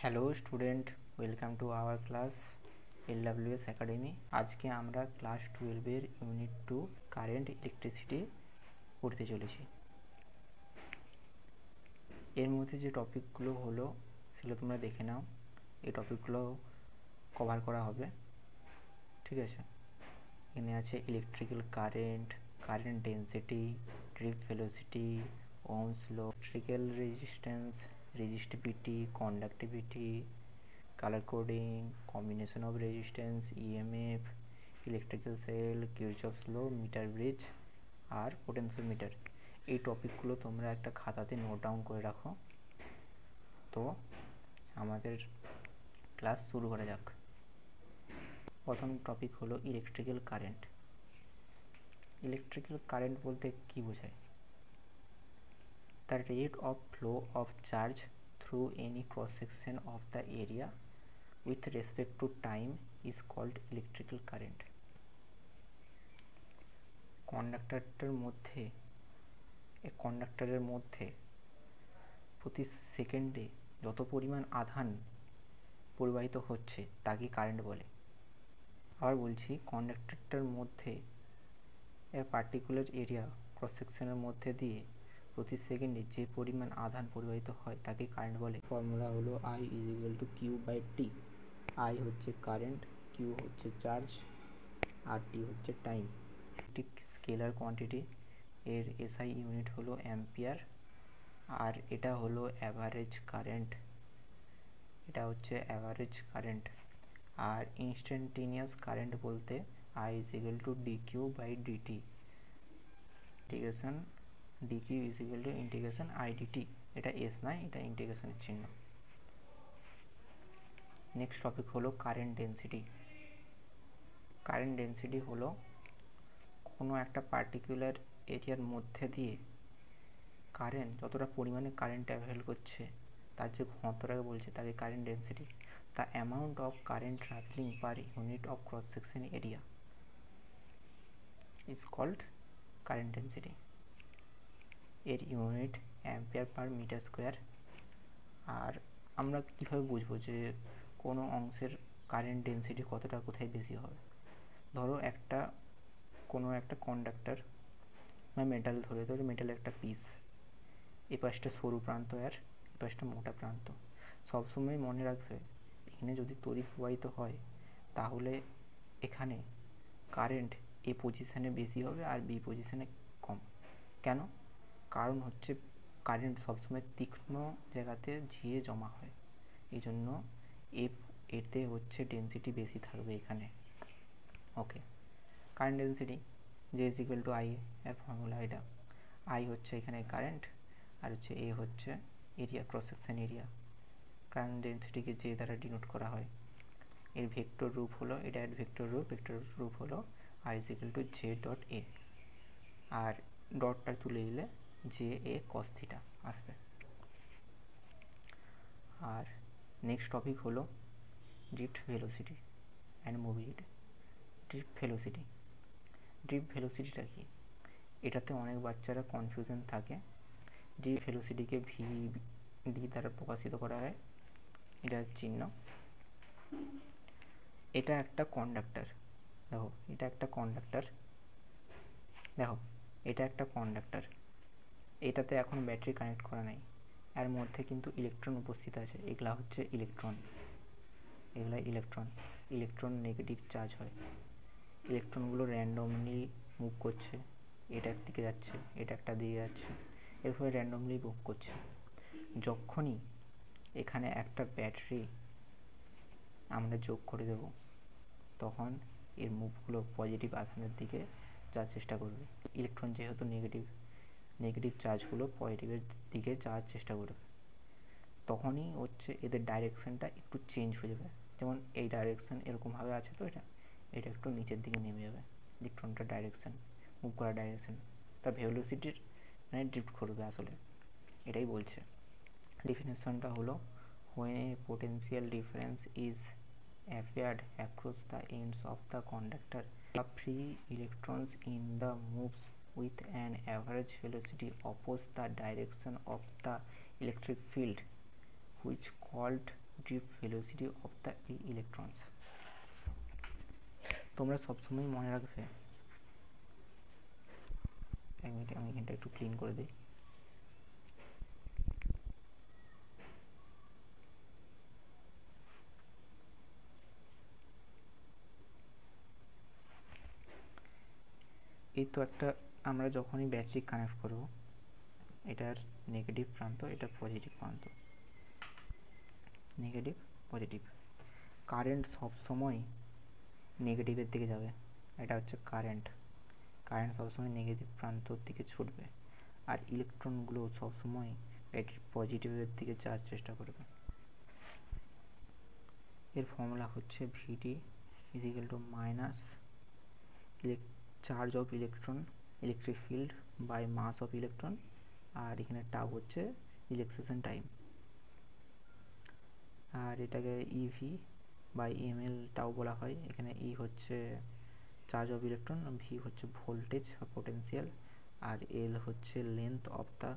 Hello student, welcome to our class LWS academy. আজকে আমরা class 12-এর unit 2 current electricity পড়তে চলেছি। এর মধ্যে যে টপিকগুলো হলো সেগুলো তোমরা দেখে নাও। এই টপিকগুলো কভার করা হবে, ঠিক আছে? এখানে আছে electrical current, current density, drift velocity, Ohm's law, electrical resistance, resistivity, conductivity, color coding, combination of resistance, EMF, electrical cell, Kirchhoff's law, meter bridge R potentiometer. এই টপিকগুলো তোমরা একটা খাতাতে নোট ডাউন করে রাখো। তো আমাদের ক্লাস শুরু করা যাক। প্রথম টপিক হলো ইলেকট্রিক্যাল কারেন্ট। ইলেকট্রিক্যাল কারেন্ট বলতে কি বোঝায়? The rate of flow of charge through any cross section of the area with respect to time is called electrical current. কন্ডাক্টরের মধ্যে প্রতি সেকেন্ডে যত পরিমাণ আধান পরিবাহিত হচ্ছে তাকে কারেন্ট বলে। আবার বলছি, কন্ডাক্টরটার মধ্যে পার্টিকুলার এরিয়া ক্রস সেকশনের মধ্যে দিয়ে প্রতি সেকেন্ডে যে পরিমাণ আধান পরিবাহিত হয় তাকে কারেন্ট বলে। ফর্মুলা হলো I = Q/T। I হচ্ছে কারেন্ট, Q হচ্ছে চার্জ, আর T হচ্ছে টাইম। একটি স্কেলার কোয়ান্টিটি, এর SI ইউনিট হলো অ্যাম্পিয়ার, আর এটা হলো অ্যাভারেজ কারেন্ট, এটা হচ্ছে অ্যাভারেজ কারেন্ট। আর ইনস্ট্যান্টেনিয়াস কারেন্ট বলতে I = dQ/dt, integration dQ = integration IDT। এটা S নয়, এটা ইন্টিগ্রেশনের চিহ্ন। নেক্সট টপিক হলো কারেন্ট ডেন্সিটি। কারেন্ট ডেন্সিটি হলো কোনো একটা পার্টিকুলার এরিয়ার মধ্যে দিয়ে কারেন্ট যতটা পরিমাণে কারেন্ট ট্রাভেল করছে তার যে ঘনত্বটাকে বলছে তাকে current density. The amount of current travelling per unit of cross section area is called current density. এর unit ampere per metre square. আর আমরা কীভাবে বুঝবো যে কোনো অংশের কারেন্ট ডেন্সিটি কতটা কোথায় বেশি হবে? ধরো কোনো একটা কন্ডাক্টর বা মেটাল ধরে মেটালের একটা পিস, এই পাশটা সরু প্রান্ত আর এই পাশটা মোটা প্রান্ত। সবসময় মনে রাখবে, এখানে যদি তড়িৎ প্রবাহিত হয় তাহলে এখানে কারেন্ট এ পজিশানে বেশি হবে আর বি পজিশানে কম। কেন? কারণ হচ্ছে কারেন্ট সবসময় তীক্ষ্ণ জায়গাতে যেয়ে জমা হয়, এই জন্য এতে হচ্ছে ডেন্সিটি বেশি থাকবে এখানে। Okay, current density J = I, এর ফর্মুলা এটা। I হচ্ছে এখানে কারেন্ট, আর হচ্ছে A হচ্ছে area, cross section area. Current ডেন্সিটিকে J দ্বারা ডিনোট করা হয়। এর ভেক্টর রূপ হলো, এটা এর ভেক্টর রূপ হলো I = J.A, আর ডটটা তুলে দিলে JA cos θ আসবে। আর নেক্সট টপিক হলো drift velocity and mobility. Drift ভেলোসিটিটা কি? এটাতে অনেক বাচ্চারা কনফিউশন থাকে। ড্রিফট ভেলোসিটিকে VD দ্বারা প্রকাশিত করা হয়, এটা চিহ্ন। এটা একটা কন্ডাক্টর, দেখো এটা একটা কন্ডাক্টর, এটাতে এখন ব্যাটারি কানেক্ট করা নাই, এর মধ্যে কিন্তু ইলেকট্রন উপস্থিত আছে। এগুলা হচ্ছে ইলেকট্রন নেগেটিভ চার্জ হয়। ইলেকট্রনগুলো র্যান্ডমলি মুভ করছে, এটা একদিকে যাচ্ছে, এটা একটা দিকে যাচ্ছে, এরপরে র্যান্ডমলি মুভ করছে। যখনই এখানে একটা ব্যাটারি আমরা যোগ করে দেব তখন এর মুভগুলো পজিটিভ আধানের দিকে যাওয়ার চেষ্টা করবে। ইলেকট্রন যেহেতু নেগেটিভ চার্জগুলো পজিটিভের দিকে যাওয়ার চেষ্টা করবে, তখনই হচ্ছে এদের ডাইরেকশনটা একটু চেঞ্জ হয়ে যাবে। যেমন এই ডাইরেকশন এরকমভাবে আছে, তো এটা একটু নিচের দিকে নেমে যাবে। ইলেকট্রনটার ডাইরেকশন, মুভ করার ডাইরেকশন, তার ভেলোসিটির মানে ড্রিফট করবে আসলে, এটাই বলছে। ডেফিনেশনটা হলো when a potential difference is applied across the ends of the conductor, the free electrons in the moves with an average velocity opposite the direction of the electric field, which called drift velocity of the electrons. তোমরা সবসময় মনে রাখবে, এক minute আমি এখানটা একটু clean করে দিই। এই তো একটা, আমরা যখনই ব্যাটারি কানেক্ট করব, এটার নেগেটিভ প্রান্ত, এটা পজিটিভ প্রান্ত, নেগেটিভ পজিটিভ। কারেন্ট সবসময় নেগেটিভের দিকে যাবে, এটা হচ্ছে কারেন্ট সবসময় নেগেটিভ প্রান্তর দিকে ছুটবে, আর ইলেকট্রনগুলো সবসময় ব্যাটারির পজিটিভের দিকে যাওয়ার চেষ্টা করবে। এর ফর্মুলা হচ্ছে VD is equal to minus charge of electron, electric field by mass of electron, আর এখানে টাউ হচ্ছে রিল্যাক্সেশন টাইম, আর এটাকে ইভি বাই এমএল টাউ বলা হয়। এখানে ই হচ্ছে চার্জ অফ ইলেকট্রন, ভি হচ্ছে ভোল্টেজ বা পোটেন্সিয়াল, আর এল হচ্ছে লেন্থ অফ দ্য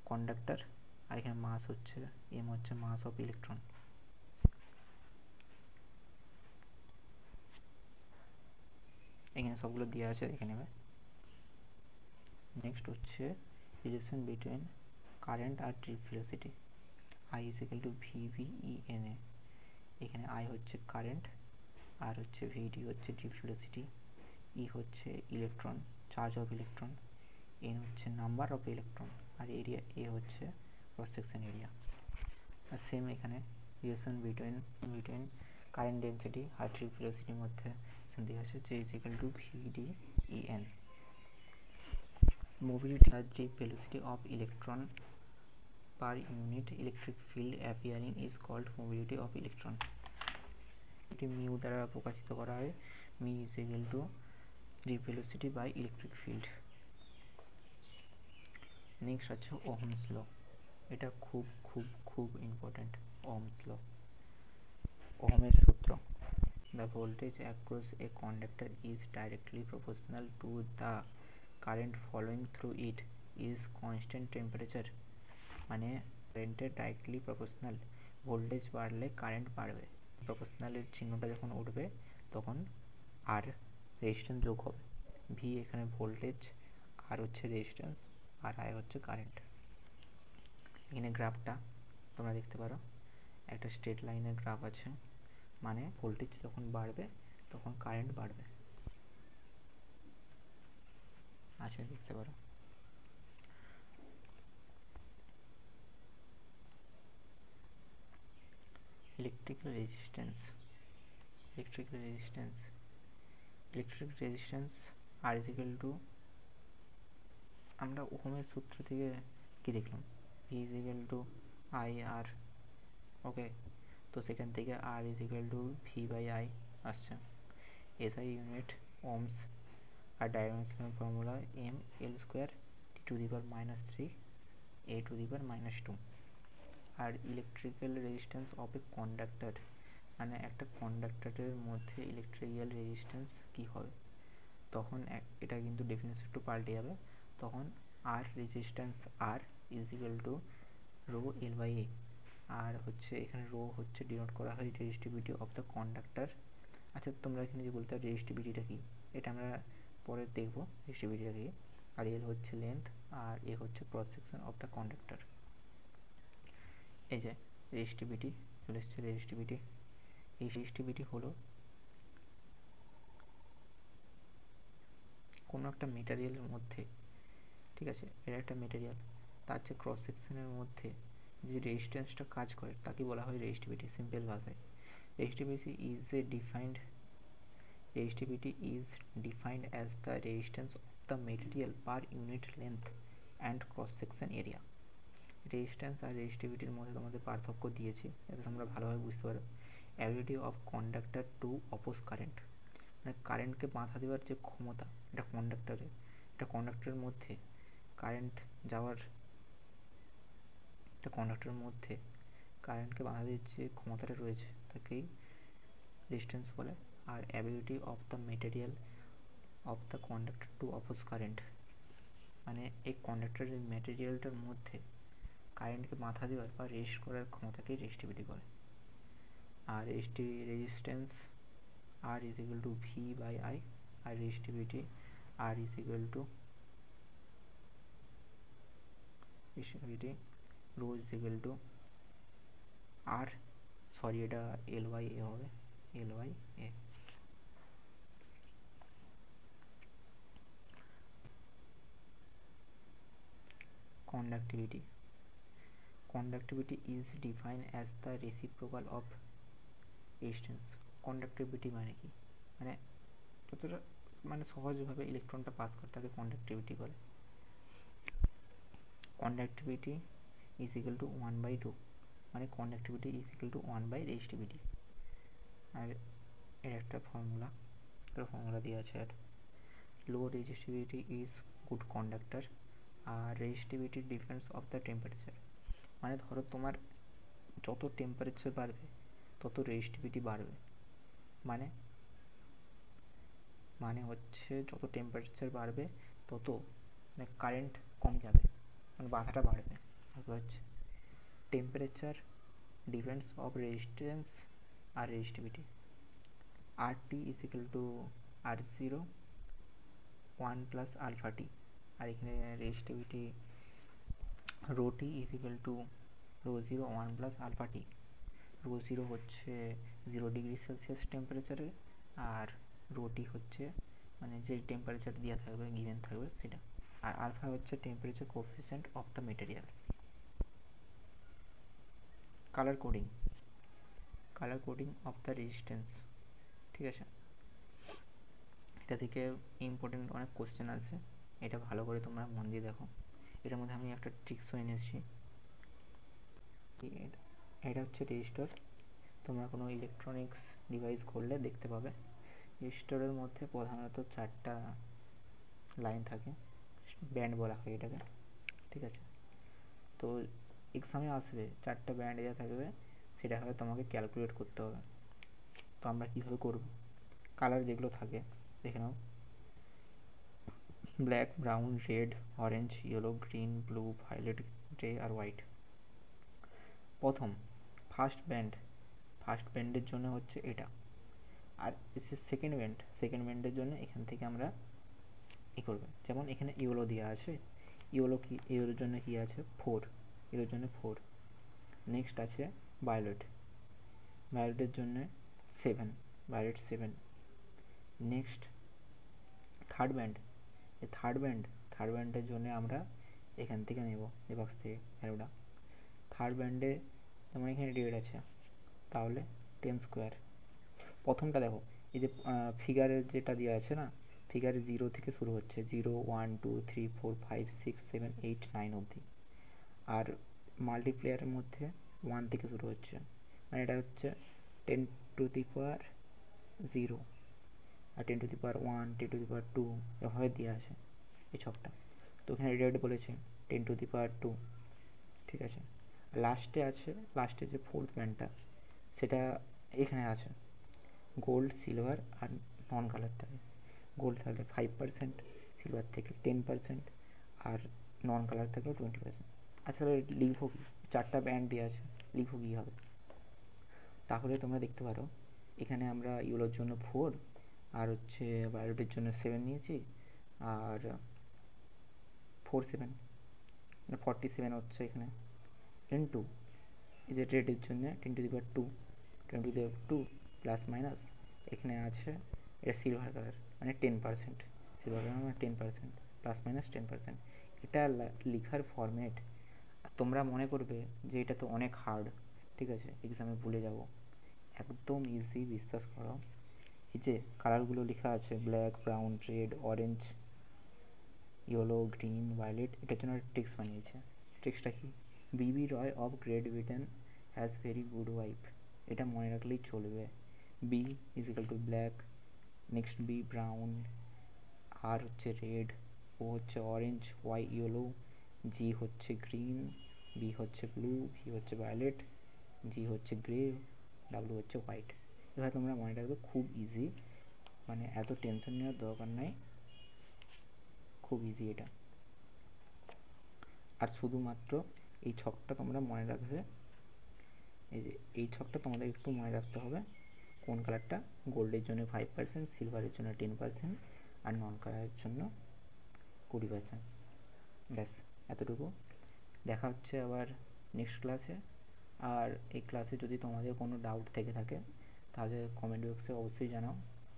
কন্ডাক্টর, আর এখানে মাস হচ্ছে এম হচ্ছে মাস অফ ইলেকট্রন। এখানে সবগুলো দেওয়া আছে, দেখে নেবে। নেক্সট হচ্ছে রিলেশন বিটুইন কারেন্ট আর drift velocity, I is equal to VVENA. এখানে আই হচ্ছে কারেন্ট, আর হচ্ছে ভিডি হচ্ছে ড্রিফট ভেলোসিটি, ই হচ্ছে electron, charge of electron, N হচ্ছে নাম্বার অফ ইলেকট্রন, আর এরিয়া এ হচ্ছে ক্রস সেকশন এরিয়া। আর সেম এখানে রিলেশন বিটুইন কারেন্ট ডেন্সিটি আর ড্রিফট ভেলোসিটির মধ্যে দেওয়া আছে, যে is equal to VDEN. mobility or drift velocity of electron per unit electric field appearing is called mobility of electron. এটি মিউ দ্বারা প্রকাশিত করা হয়, mu is equal two drift velocity by electric field. Next হচ্ছে Ohm's law, এটা খুব খুব খুব ইম্পর্টেন্ট। ওহমস ল, ওহমের সূত্র, the voltage across a conductor is directly proportional to the current flowing through it is constant temperature, মানে কারেন্টের directly proportional, voltage বাড়লে কারেন্ট বাড়বে, প্রপোর্শনালের চিহ্নটা যখন উঠবে তখন আর রেজিস্ট্যান্স যোগ হবে। ভি এখানে ভোল্টেজ, আর হচ্ছে রেজিস্ট্যান্স, আর আই হচ্ছে কারেন্ট। এখানে গ্রাফটা তোমরা দেখতে পারো, একটা স্ট্রেট লাইনের গ্রাফ আছে, মানে ভোল্টেজ যখন বাড়বে তখন কারেন্ট বাড়বে, আচ্ছা দেখতে পারো। Electric resistance R is equal to, আমরা ওহমের সূত্র থেকে কি দেখলাম, V is equal to I R, okay, তো সেখান থেকে R is equal to V by I আসছে। এসআই ইউনিট ওহমস, আর dimensional formula M L square T to the power -3 A to the power -2। আর electrical resistance of a conductor, মানে একটা কন্ডাক্টরের মধ্যে electrical resistance কী হবে, তখন এটা কিন্তু ডেফিনেশন একটু পাল্টে যাবে, তখন আর resistance R is equal to rho L by A, আর হচ্ছে এখানে রো হচ্ছে ডিনোট করা হয় রেজিস্টিভিটি অফ দ্য কন্ডাক্টর। আচ্ছা তোমরা এখানে যে বলতে রেজিস্টিভিটিটা কি, এটা আমরা পরে দেখবো রেজিস্টিভিটিটা কি। আর এল হচ্ছে লেন্থ, আর এ হচ্ছে cross section of the conductor. এই যে রেজিস্টিভিটি চলে এসছে, রেজিস্টিভিটি, এই রেজিস্টিভিটি হলো কোনো একটা মেটেরিয়ালের মধ্যে, ঠিক আছে, এটা একটা মেটেরিয়াল, তার যে ক্রস সেকশনের মধ্যে যে রেজিস্ট্যান্সটা কাজ করে তাকে বলা হয় রেজিস্টিভিটি। সিম্পল ভাষায় resistivity is defined as the resistance of the material per unit length and cross section area. Resistance আর রেজিস্টিভিটির মধ্যে তোমাদের পার্থক্য দিয়েছি যাতে তোমরা ভালোভাবে বুঝতে পারো। Ability of conductor to oppose current, মানে কারেন্টকে বাধা দেওয়ার যে ক্ষমতা এটা কন্ডাক্টরের মধ্যে কারেন্ট যাওয়ার, একটা কন্ডাক্টরের মধ্যে কারেন্টকে বাধা দেওয়ার যে ক্ষমতাটা রয়েছে তাকেই রেজিস্ট্যান্স বলে। আর ability of the material of the conductor to oppose current, মানে এই কন্ডাক্টরের ম্যাটেরিয়ালটার মধ্যে কারেন্টকে বাধা দেওয়ার বা রেজিস্ট করার ক্ষমতাকেই রেজিস্টিভিটি বলে। আর resistance R is equal to V by I, আর resistivity R is equal to rho is equal to R, sorry এটা L by A হবে, L by A। conductivity is defined as the reciprocal of resistance। conductivity মানে কি, মানে যতটা মানে সহজভাবে ইলেকট্রনটা pass করতে তাকে কন্ডাক্টিভিটি বলে। কন্ডাক্টিভিটি ইজ ইকুয়াল টু 1/2, মানে conductivity is equal to one by resistivity. আর এর একটা ফর্মুলা দেওয়া আছে, আর low resistivity is good conductor, আর resistivity difference of the temperature. মানে ধরো তোমার যত টেম্পারেচার বাড়বে তত রেজিস্টিভিটি বাড়বে, মানে হচ্ছে যত টেম্পারেচার বাড়বে তত মানে কারেন্ট কম যাবে, মানে বাধাটা বাড়বে। তারপর হচ্ছে টেম্পারেচার ডিফারেন্স অফ রেজিস্ট্যান্স আর resistivity. RT is equal to R0 1 plus alpha T, আর এখানে resistivity rho T is equal to ρ0 1 plus alpha T. ρ0 হচ্ছে 0 ডিগ্রি সেলসিয়াস টেম্পারেচারে, আর রো টি হচ্ছে মানে যে টেম্পারেচার দেওয়া থাকবে গিভেন থাকবে সেটা, আর আলফা হচ্ছে temperature coefficient of the material. Colour coding of the resistance, ঠিক আছে। এটা থেকে ইম্পর্টেন্ট অনেক কোশ্চেন আছে, এটা ভালো করে তোমরা মন দিয়ে দেখো। এটার মধ্যে আমি একটা ট্রিক্সও এনেছি। এটা হচ্ছে রেজিস্টর, তোমরা কোনো ইলেকট্রনিক্স ডিভাইস করলে দেখতে পাবে। রেজিস্টরের মধ্যে প্রধানত 4টা লাইন থাকে, ব্যান্ড বলা হয় এটাকে, ঠিক আছে। তো এক্সামে আসবে 4টা ব্যান্ড দেওয়া থাকবে, সেটা হয়তো তোমাকে ক্যালকুলেট করতে হবে। তো আমরা কীভাবে করব, কালার যেগুলো থাকে দেখে নাও, black, brown, red, orange, yellow, green, blue, violet, grey আর হোয়াইট। প্রথম ফার্স্ট ব্যান্ডের জন্য হচ্ছে এটা, আর সেকেন্ড ব্যান্ডের জন্য এখান থেকে আমরা করবে। যেমন এখানে ইয়েলো দেওয়া আছে, ইয়েলোর জন্য কি আছে 4, ইয়েলোর জন্য 4। নেক্সট আছে ভায়োলেটের জন্য 7, ভায়োলেট 7। নেক্সট থার্ড ব্যান্ডের জন্য আমরা এখান থেকে নেব, এই বক্স থেকে ভ্যালুটা। থার্ড ব্যান্ডে যেমন এখানে রেড আছে, তাহলে 10 স্কোয়ার। প্রথমটা দেখো, এই যে ফিগারের যেটা দেওয়া আছে না, ফিগারে 0 থেকে শুরু হচ্ছে, 0 1 2 3 4 5 6 7 8 9 অবধি। আর মাল্টিপ্লেয়ারের মধ্যে 1 থেকে শুরু হচ্ছে, মানে এটা হচ্ছে 10 টু দি পাওয়ার 0 আর 10 to the power 1 10 to the power 2 এভাবে দেওয়া আছে এই ছকটা। তো এখানে রেড বলেছে 10 টু দি পাওয়ার 2, ঠিক আছে। লাস্টে যে ফোর্থ ব্যান্ডটা সেটা এখানে আছে, গোল্ড, সিলভার আর নন কালার থাকে। গোল্ড থাকলে 5%, সিলভার থেকে 10%, আর নন কালার থাকলে 20%। আচ্ছা লিখবো কি, 4টা ব্যান্ড দেওয়া আছে, লিখবো কী হবে? তাহলে তোমরা দেখতে পারো এখানে আমরা ইয়েলোর জন্য 4 আর হচ্ছে ভায়োলেটের জন্য 7 নিয়েছি, আর 47 মানে 47 হচ্ছে এখানে, ইন্টু এই যে রেডের জন্য 10 to the power 2, 10 to the power 2 plus minus এখানে আছে এটা সিলভার কালার মানে 10%, সিলভার কালার মানে 10% প্লাস মাইনাস 10%। এটা লেখার ফরম্যাট তোমরা মনে করবে যে এটা তো অনেক হার্ড, ঠিক আছে, এক্সামে ভুলে যাব। একদম ইজি, বিশ্বাস করো। এই যে কালারগুলো লেখা আছে black, brown, red, orange, yellow, green, violet, এটার জন্য ট্রিক্স বানিয়েছে। ট্রিক্সটা কি, BB Roy of Great Britain has very good wife, এটা মনে রাখলেই চলবে। B is equal to black, next B brown, R হচ্ছে রেড, ও হচ্ছে অরেঞ্জ, ওয়াই ইয়েলো, জি হচ্ছে গ্রিন, বি হচ্ছে ব্লু, ভি হচ্ছে ভায়োলেট, জি হচ্ছে গ্রে, ডাব্লু হচ্ছে হোয়াইট। এবার তোমরা মনে রাখবে, খুব ইজি, মানে এত টেনশন নেওয়ার দরকার নাই, খুব ইজি এটা। আর শুধুমাত্র এই ছকটা তোমরা মনে রাখবে, এই যে এই ছকটা তোমাদের একটু মনে রাখতে হবে, কোন কালারটা, গোল্ডের জন্য 5%, সিলভারের জন্য 10%, আর নন কালারের জন্য 20%। ব্যাস এতটুকু। দেখা হচ্ছে আবার নেক্সট ক্লাসে। আর এই ক্লাসে যদি তোমাদের কোনো ডাউট থেকে থাকে তাহলে কমেন্ট বক্সে অবশ্যই জানাও।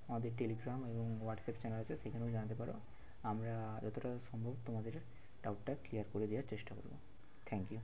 আমাদের টেলিগ্রাম এবং হোয়াটসঅ্যাপ চ্যানেল আছে, সেখানেও জানাতে পারো। আমরা যতটা সম্ভব তোমাদের ডাউটটা ক্লিয়ার করে দেওয়ার চেষ্টা করব। Thank you.